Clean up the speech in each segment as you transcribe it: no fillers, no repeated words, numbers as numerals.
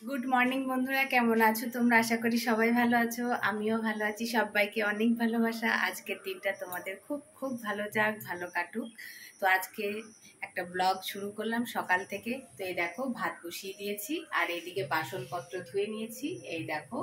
Good morning বন্ধুরা, কেমন আছো তোমরা? আশা করি সবাই ভালো আছো, আমিও ভালো আছি। সবাইকে অনেক ভালোবাসা। আজকের দিনটা তোমাদের খুব খুব ভালো যাক, ভালো কাটুক। তো আজকে একটা ব্লগ শুরু করলাম সকাল থেকে। তো এই দেখো ভাত বসিয়ে দিয়েছি, আর এইদিকে বাসনপত্র ধুয়ে নিয়েছি, এই দেখো।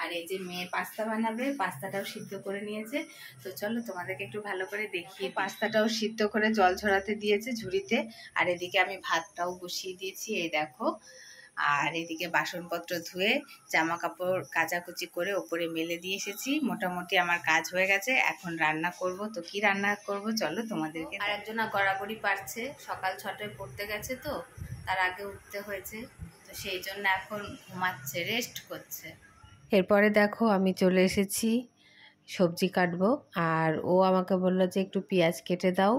আর এই যে মেয়ে পাস্তা বানাবে, পাস্তাটাও সিদ্ধ করে নিয়েছে। তো চলো তোমাদেরকে একটু ভালো করে দেখি। পাস্তাটাও সিদ্ধ করে জল ঝরাতে দিয়েছে ঝুড়িতে, আর এদিকে আমি ভাতটাও বসিয়ে দিয়েছি, এই দেখো। আর এদিকে বাসনপত্র ধুয়ে জামা কাপড় কাচাকুচি করে ওপরে মেলে দিয়ে এসেছি। মোটামুটি আমার কাজ হয়ে গেছে, এখন রান্না করব। তো কি রান্না করব চলো তোমাদেরকে। আর একজনা গড়াগড়ি পারছে, সকাল 6টায় পড়তে গেছে, তো তার আগে উঠতে হয়েছে, তো সেই জন্য এখন ঘুমাচ্ছে, রেস্ট করছে। এরপরে দেখো আমি চলে এসেছি সবজি কাটবো, আর ও আমাকে বললো যে একটু পেঁয়াজ কেটে দাও।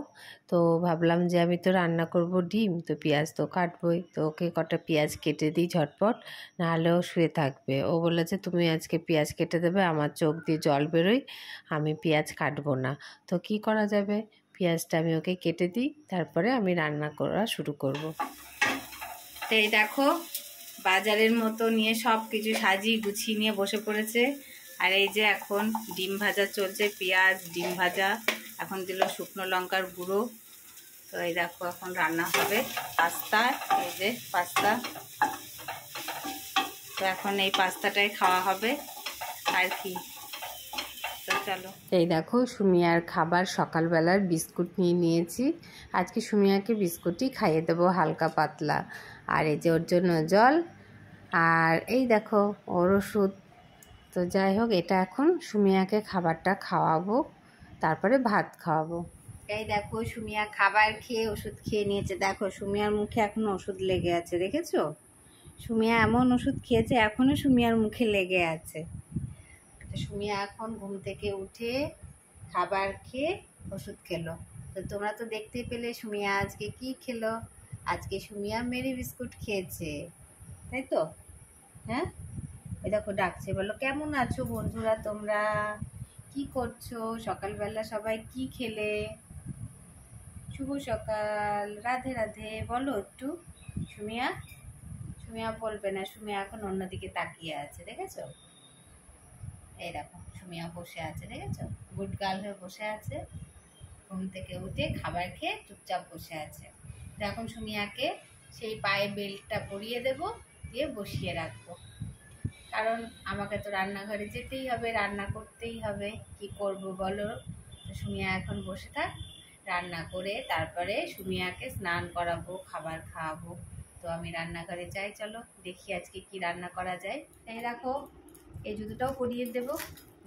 তো ভাবলাম যে আমি তো রান্না করব ডিম, তো পেঁয়াজ তো কাটবই, তো ওকে কটা পেঁয়াজ কেটে দিই ঝটপট, নাহলেও শুয়ে থাকবে। ও বললো যে তুমি আজকে পেঁয়াজ কেটে দেবে, আমার চোখ দিয়ে জল বেরোয়, আমি পেঁয়াজ কাটবো না। তো কি করা যাবে, পেঁয়াজটা আমি ওকে কেটে দিই, তারপরে আমি রান্না করা শুরু করব। তো এই দেখো বাজারের মতো নিয়ে সব কিছু সাজিয়ে গুছিয়ে নিয়ে বসে পড়েছে। আর এই যে এখন ডিম ভাজা চলছে, পেঁয়াজ ডিম ভাজা, এখন দিল শুকনো লঙ্কার গুঁড়ো। তো এই দেখো এখন রান্না হবে পাস্তা, এই যে পাস্তা। তো এখন এই পাস্তাটাই খাওয়া হবে আর কি। তো চলো। এই দেখো সুমিয়ার খাবার, সকালবেলার বিস্কুট নিয়ে নিয়েছি। আজকে সুমিয়াকে বিস্কুটই খাইয়ে দেবো হালকা পাতলা। আর এই যে ওর জন্য জল, আর এই দেখো ওর ওষুধ। তো যাই হোক, এটা এখন সুমিয়াকে খাবারটা খাওয়াবো, তারপরে ভাত খাওয়াবো। এই দেখো সুমিয়া খাবার খেয়ে ওষুধ খেয়ে নিয়েছে। দেখো সুমিয়ার মুখে এখনো ওষুধ লেগে আছে, দেখেছো? সুমিয়া এমন ওষুধ খেয়েছে, এখনো সুমিয়ার মুখে লেগে আছে। সুমিয়া এখন ঘুম থেকে উঠে খাবার খেয়ে ওষুধ খেলো। তো তোমরা তো দেখতেই পেলে সুমিয়া আজকে কি খেলো। আজকে সুমিয়া মেরি বিস্কুট খেয়েছে, তাই তো? হ্যাঁ, এই দেখো ডাকছে, বলো কেমন আছো বন্ধুরা, তোমরা কি করছো? সকালবেলা সবাই কি খেলে? শুভ সকাল, রাধে রাধে বলো একটু। সুমিয়া সুমিয়া বলবে না, সুমিয়া এখন অন্যদিকে তাকিয়ে আছে, দেখেছো? এই দেখো সুমিয়া বসে আছে, দেখেছো? গুড গার্ল হয়ে বসে আছে। ঘুম থেকে উঠে খাবার খেয়ে চুপচাপ বসে আছে। তো এখন সুমিয়াকে সেই পায়ে বেল্টটা পরিয়ে দেব, দিয়ে বসিয়ে রাখবো। কারণ আমাকে তো রান্নাঘরে যেতেই হবে, রান্না করতেই হবে। কি করব বলো? তো সুমিয়া এখন বসে থাক, রান্না করে তারপরে সুমিয়াকে স্নান করাবো, খাবার খাওয়াবো। তো আমি রান্নাঘরে যাই, চলো দেখি আজকে কি রান্না করা যায়। তাই রাখো, এই জুতোটাও পরিয়ে দেব,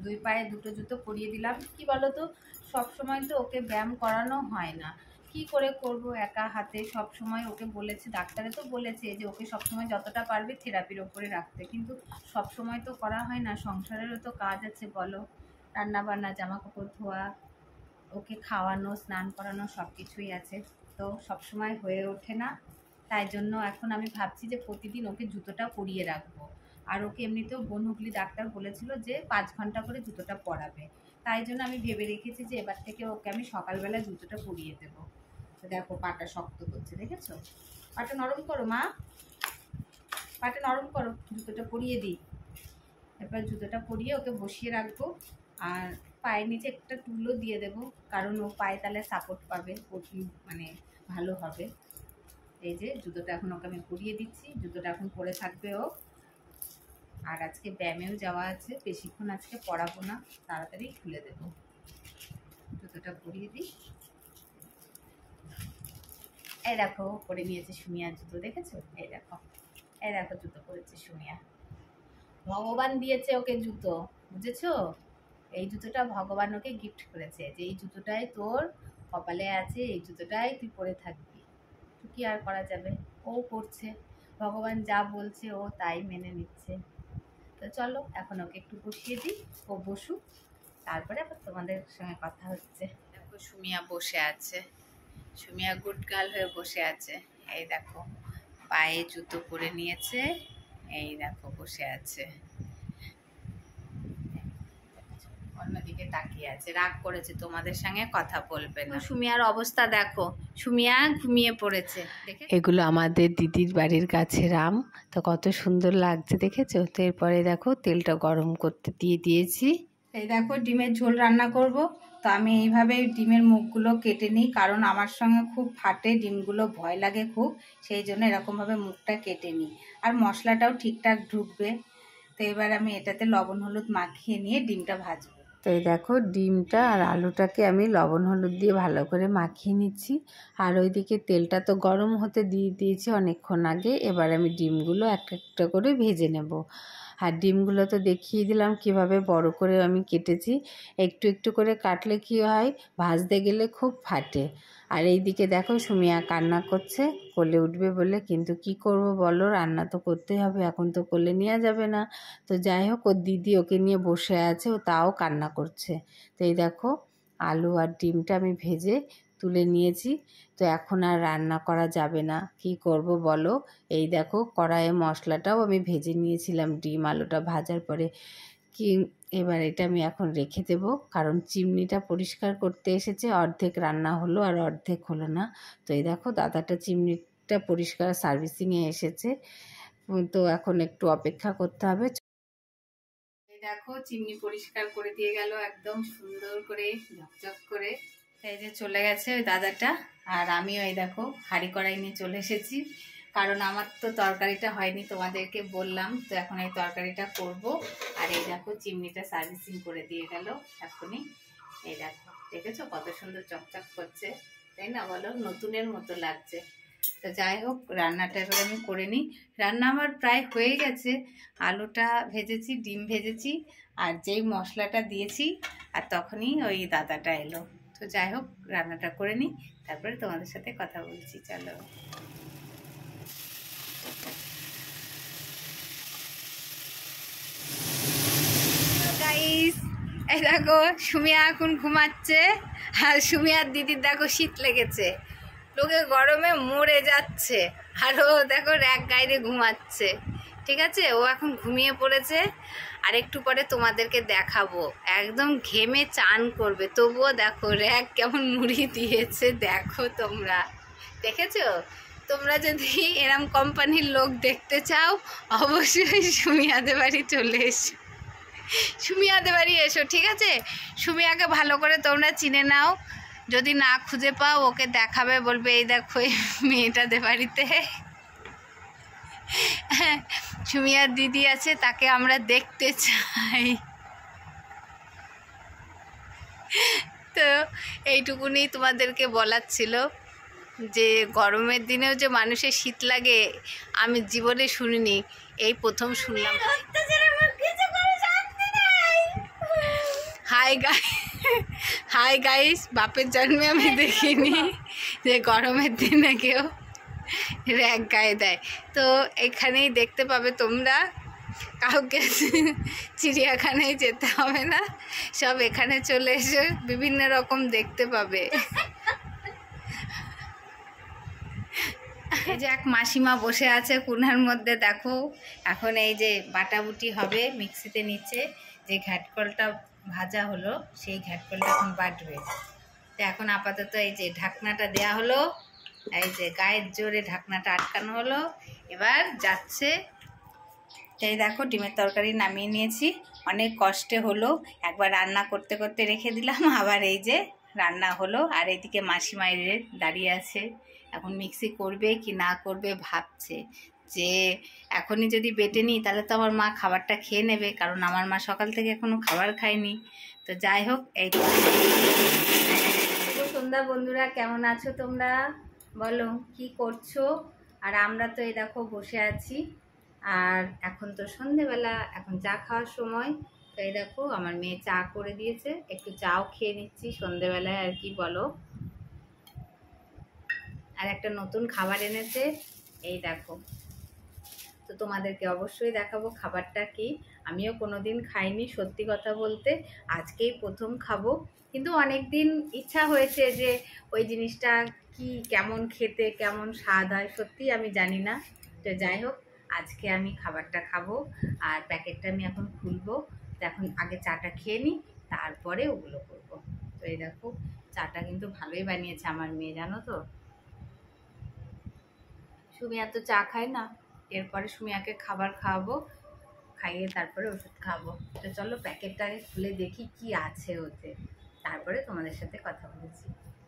দুই পায়ে দুটো জুতো পরিয়ে দিলাম। কি বলো তো, সবসময় তো ওকে ব্যায়াম করানো হয় না, কি করে করব একা হাতে? সব সময় ওকে বলেছে, ডাক্তারে তো বলেছে যে ওকে সবসময় যতটা পারবে থেরাপির ওপরে রাখতে, কিন্তু সব সময় তো করা হয় না, সংসারেরও তো কাজ আছে বলো। রান্না বান্না, জামা কাপড় ধোয়া, ওকে খাওয়ানো, স্নান করানো, সব কিছুই আছে। তো সব সময় হয়ে ওঠে না। তাই জন্য এখন আমি ভাবছি যে প্রতিদিন ওকে জুতোটা পরিয়ে রাখবো। আর ওকে এমনিতেও বোন হুগলি ডাক্তার বলেছিল যে 5 ঘন্টা করে জুতোটা পরাবে। তাই জন্য আমি ভেবে রেখেছি যে এবার থেকে ওকে আমি সকালবেলা জুতোটা পরিয়ে দেবো। তো দেখো পাটা শক্ত করছে, দেখেছো? পাটা নরম করো মা, পাটা নরম করো, জুতোটা পরিয়ে দিই। এবার জুতোটা পরিয়ে ওকে বসিয়ে রাখবো। আর পায়ের নিচে একটা টুলও দিয়ে দেবো, কারণ ও পায়ে তাহলে সাপোর্ট পাবে, ওটি মানে ভালো হবে। এই যে জুতোটা এখন ওকে আমি পরিয়ে দিচ্ছি, জুতোটা এখন পরে থাকবে ও। আর আজকে ব্যায়ামেও যাওয়া আছে, বেশিক্ষণ আজকে পরাবো না, তাড়াতাড়ি খুলে দেবো। জুতোটা পরিয়ে দিই। এই দেখো পরে নিয়েছে সুমিয়ার জুতো, দেখেছো? এই দেখো, এই দেখো জুতো পরেছে সুমিয়া। ভগবান দিয়েছে ওকে জুতো, বুঝেছো? এই জুতোটা ভগবান ওকে গিফট করেছে, যে এই জুতোটাই তোর কপালে আছে, এই জুতোটাই তুই পরে থাকবি। তো কি আর করা যাবে, ও পড়ছে, ভগবান যা বলছে ও তাই মেনে নিচ্ছে। তো চলো এখন ওকে একটু বসিয়ে দিই, ও বসুক, তারপরে আবার তোমাদের সঙ্গে কথা হচ্ছে। দেখো সুমিয়া বসে আছে, সুমিয়া গুড গার্ল হয়ে বসে আছে। এই দেখো পায়ে জুতো পরে নিয়েছে, এই দেখো বসে আছে। অন্যদিকে তাকিয়ে আছে, রাগ করেছে, তোমাদের সঙ্গে কথা বলবে না। সুমিয়ার অবস্থা দেখো, সুমিয়া ঘুমিয়ে পড়েছে। এগুলো আমাদের দিদির বাড়ির গাছের আম, তো কত সুন্দর লাগছে দেখেছো। তো এরপরে দেখো তেলটা গরম করতে দিয়ে দিয়েছি। এই দেখো ডিমের ঝোল রান্না করব। তো আমি এইভাবে ডিমের মুখগুলো কেটে নিই, কারণ আমার সঙ্গে খুব ফাটে ডিমগুলো, ভয় লাগে খুব, সেই জন্য এরকমভাবে মুখটা কেটে নিই। আর মশলাটাও ঠিকঠাক ঢুকবে। তো এবার আমি এটাতে লবণ হলুদ মাখিয়ে নিয়ে ডিমটা ভাজবো। তো এই দেখো ডিমটা আর আলুটাকে আমি লবণ হলুদ দিয়ে ভালো করে মাখিয়ে নিচ্ছি। আর ওইদিকে তেলটা তো গরম হতে দিয়ে দিয়েছি অনেকক্ষণ আগে। এবার আমি ডিমগুলো একটা একটা করে ভেজে নেব। আর ডিমগুলো তো দেখিয়ে দিলাম কিভাবে বড় করে আমি কেটেছি। একটু একটু করে কাটলে কি হয়, ভাজতে গেলে খুব ফাটে। আর এইদিকে দেখো সুমিয়া কান্না করছে কোলে উঠবে বলে, কিন্তু কি করব বলো, রান্না তো করতে হবে, এখন তো কোলে নেওয়া যাবে না। তো যাই হোক, ওর দিদি ওকে নিয়ে বসে আছে, ও তাও কান্না করছে। তো এই দেখো আলু আর ডিমটা আমি ভেজে তুলে নিয়েছি। তো এখন আর রান্না করা যাবে না, কি করব বলো। এই দেখো কড়াইয়ে মশলাটাও আমি ভেজে নিয়েছিলাম ডিম আলুটা ভাজার পরে। কি এবার এটা আমি এখন রেখে দেব, কারণ চিমনিটা পরিষ্কার করতে এসেছে, অর্ধেক রান্না হলো আর অর্ধেক হলো না। তো এই দেখো দাদাটা চিমনিটা পরিষ্কার সার্ভিসিংয়ে এসেছে, তো এখন একটু অপেক্ষা করতে হবে। দেখো চিমনি পরিষ্কার করে দিয়ে গেল একদম সুন্দর করে ঝকঝক করে। এই যে চলে গেছে ওই দাদাটা, আর আমিও এই দেখো হাঁড়ি কড়াই নিয়ে চলে এসেছি, কারণ আমার তো তরকারিটা হয়নি, তোমাদেরকে বললাম। তো এখন এই তরকারিটা করব। আর এই দেখো চিমনিটা সার্ভিসিং করে দিয়ে গেল এখনই। এই দেখো দেখেছো কত সুন্দর চকচক করছে, তাই না বলো, নতুনের মতো লাগছে। তো যাই হোক রান্নাটা এবার আমি করে নিই। রান্না আমার প্রায় হয়ে গেছে, আলুটা ভেজেছি, ডিম ভেজেছি, আর যেই মশলাটা দিয়েছি আর তখনই ওই দাদাটা এলো। তো যাই হোক রান্নাটা করে নিই, তারপরে তোমাদের সাথে কথা বলছি, চলো। গাইস এই দেখো সুমিয়া এখন ঘুমাচ্ছে, আর সুমিয়ার দিদির দেখো শীত লেগেছে, লোকে গরমে মরে যাচ্ছে, আর ও দেখো র্যাক গায়ে ঘুমাচ্ছে। ঠিক আছে, ও এখন ঘুমিয়ে পড়েছে। আর একটু পরে তোমাদেরকে দেখাবো, একদম ঘেমে চান করবে, তবুও দেখো র্যাক কেমন মুড়ি দিয়েছে, দেখো তোমরা দেখেছো। তোমরা যদি এরম কোম্পানির লোক দেখতে চাও অবশ্যই সুমিয়াদের বাড়ি চলে এসো, সুমিয়াদের বাড়ি এসো, ঠিক আছে। সুমিয়াকে ভালো করে তোমরা চিনে নাও, যদি না খুঁজে পাও ওকে দেখাবে, বলবে এই দেখো এই মেয়েটাদের বাড়িতে সুমিয়ার দিদি আছে, তাকে আমরা দেখতে চাই। তো এইটুকুনি তোমাদেরকে বলার ছিল, যে গরমের দিনেও যে মানুষের শীত লাগে আমি জীবনে শুনিনি, এই প্রথম শুনলাম। হাই গাইস, বাপের জন্মে আমি দেখিনি যে গরমের দিনে কেউ র্যাক গায়ে দেয়। তো এখানেই দেখতে পাবে তোমরা, কাউকে চিড়িয়াখানায় যেতে হবে না, সব এখানে চলে এসে বিভিন্ন রকম দেখতে পাবে। এই যে এক মাসিমা বসে আছে কোণার মধ্যে, দেখো এখন এই যে বাটাবুটি হবে মিক্সিতে, নিচে যে ঘ্যাটকলটা ভাজা হলো সেই ঘ্যাটকলটা এখন বাটবে। তো এখন আপাতত এই যে ঢাকনাটা দেয়া হলো, এই যে গায়ের জোরে ঢাকনাটা আটকানো হলো, এবার যাচ্ছে। এই দেখো ডিমের তরকারি নামিয়ে নিয়েছি, অনেক কষ্টে হলো, একবার রান্না করতে করতে রেখে দিলাম, আবার এই যে রান্না হলো। আর এইদিকে মাসিমায়ের দাঁড়িয়ে আছে, এখন মিক্সি করবে কি না করবে ভাবছে, যে এখনই যদি বেটে নিই তাহলে তো আমার মা খাবারটা খেয়ে নেবে, কারণ আমার মা সকাল থেকে এখনও খাবার খায়নি। তো যাই হোক, এই সন্ধ্যা বন্ধুরা, কেমন আছো তোমরা বলো, কি করছো? আর আমরা তো এই দেখো বসে আছি, আর এখন তো সন্ধেবেলা, এখন চা খাওয়ার সময়। তো এই দেখো আমার মেয়ে চা করে দিয়েছে, একটু চাও খেয়ে নিচ্ছি সন্ধেবেলায়, আর কি বলো। আর একটা নতুন খাবার এনেছে, এই দেখো। তো তোমাদেরকে অবশ্যই দেখাবো খাবারটা কি, আমিও কোনোদিন খাইনি সত্যি কথা বলতে, আজকেই প্রথম খাবো। কিন্তু অনেক দিন ইচ্ছা হয়েছে যে ওই জিনিসটা কি, কেমন খেতে, কেমন স্বাদ হয়, সত্যি আমি জানি না। তো যাই হোক আজকে আমি খাবারটা খাবো, আর প্যাকেটটা আমি এখন খুলবো। তো এখন আগে চাটা খেয়ে নিই, তারপরে ওগুলো করবো। তো এই দেখো চাটা কিন্তু ভালোই বানিয়েছে আমার মেয়ে, জানো তো। সুমিয়া তো চা খায় না, এরপরে সুমিয়াকে খাবার খাওয়াবো, খাইয়ে তারপরে ওষুধ খাবো। তো চলো প্যাকেটটা আগে খুলে দেখি কি আছে ওতে, তারপরে তোমাদের সাথে কথা বলেছি।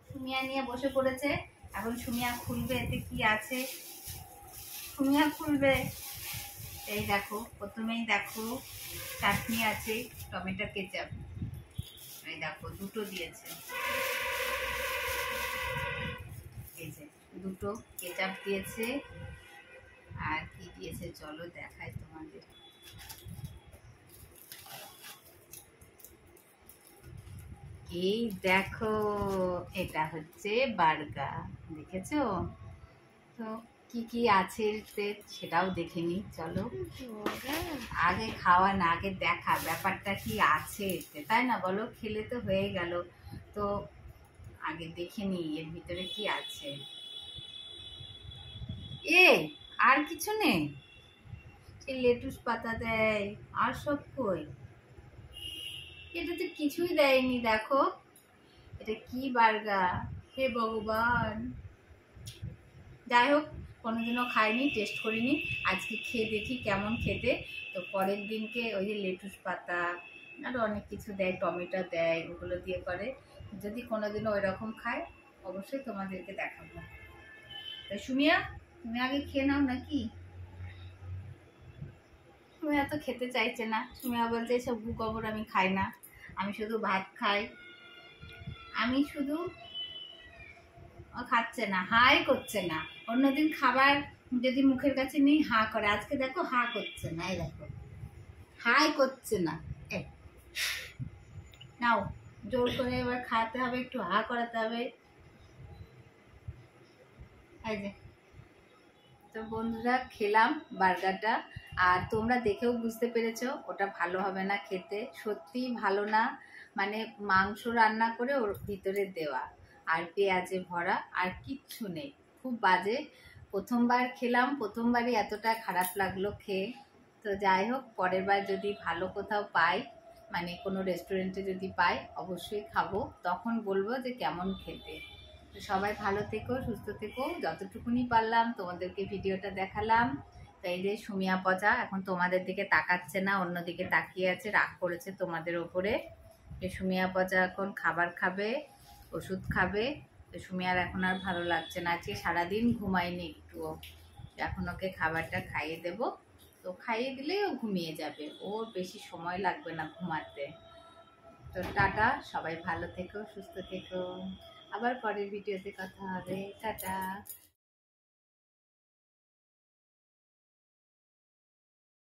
সুমিয়া নিয়ে বসে পড়েছে, এখন সুমিয়া খুলবে এতে কি আছে। সুমিয়া খুলবে। এই দেখো, প্রথমেই দেখো চাটনি আছে, টমেটো কেচাপ। এই দেখো দুটো দিয়েছে, এই যে দুটো কেচাপ দিয়েছে। আর কি দিয়েছে চলো দেখাই তোমাদের। এই দেখো, এটা হচ্ছে বার্গার, দেখেছো তো। কি কি আছে এতে সেটাও দেখে নি, চলো। আগে খাওয়া না, আগে দেখা ব্যাপারটা কি আছে এতে, তাই না বলো। খেলে তো হয়ে গেল, তো আগে দেখে নি এর ভিতরে কি আছে। এ আর কিছু নেই, সেই লেটুস পাতা দেয় আর সব কই, এটা তো কিছুই দেয়নি। দেখো এটা কি বার্গার, হে ভগবান। যাই হোক, কোনোদিনও খাইনি, টেস্ট করিনি, আজকে খেয়ে দেখি কেমন খেতে। তো পরের দিনকে ওই যে লেটুস পাতা আরও অনেক কিছু দেয়, টমেটো দেয়, ওগুলো দিয়ে করে। যদি কোনোদিনও ওই রকম খায় অবশ্যই তোমাদেরকে দেখাবো। তো সুমিয়া, তুমি আগে খেয়ে নাও নাকি। সুমিয়া তো খেতে চাইছে না, সুমিয়া বলছে এসব গু আমি খাই না, আমি শুধু ভাত খাই। আমি শুধু, ও খাচ্ছে না, হাই করছে না। অন্যদিন খাবার যদি মুখের কাছে নেই হা করে, আজকে দেখো হা করছে না, এই দেখো হাই করছে না। নাও, জোর করে এবার খাওয়াতে হবে, একটু হা করাতে হবে। এই যে, তো বন্ধুরা খেলাম বার্গারটা, আর তোমরা দেখেও বুঝতে পেরেছো ওটা ভালো হবে না খেতে, সত্যিই ভালো না। মানে মাংস রান্না করে ওর ভিতরে দেওয়া আর পেঁয়াজে ভরা, আর কিচ্ছু নেই, খুব বাজে। প্রথমবার খেলাম, প্রথমবারই এতটা খারাপ লাগলো খেয়ে। তো যাই হোক, পরের বার যদি ভালো কোথাও পাই, মানে কোনো রেস্টুরেন্টে যদি পাই অবশ্যই খাবো, তখন বলবো যে কেমন খেতে। তো সবাই ভালো থেকো, সুস্থ থেকো, যতটুকুনি পারলাম তোমাদেরকে ভিডিওটা দেখালাম। তো এই যে সুমিয়া পচা এখন তোমাদের দিকে তাকাচ্ছে না, অন্যদিকে তাকিয়ে আছে, রাগ করেছে তোমাদের ওপরে। তো সুমিয়া পচা এখন খাবার খাবে, ওষুধ খাবে। তো সুমিয়ার এখন আর ভালো লাগছে না, আজকে সারাদিন ঘুমায়নি একটুও। এখন ওকে খাবারটা খাইয়ে দেব, তো খাইয়ে দিলেই ও ঘুমিয়ে যাবে, ওর বেশি সময় লাগবে না ঘুমাতে। তো টাটা, সবাই ভালো থেকো, সুস্থ থেকো, আবার পরের ভিডিওতে কথা হবে, টাটা।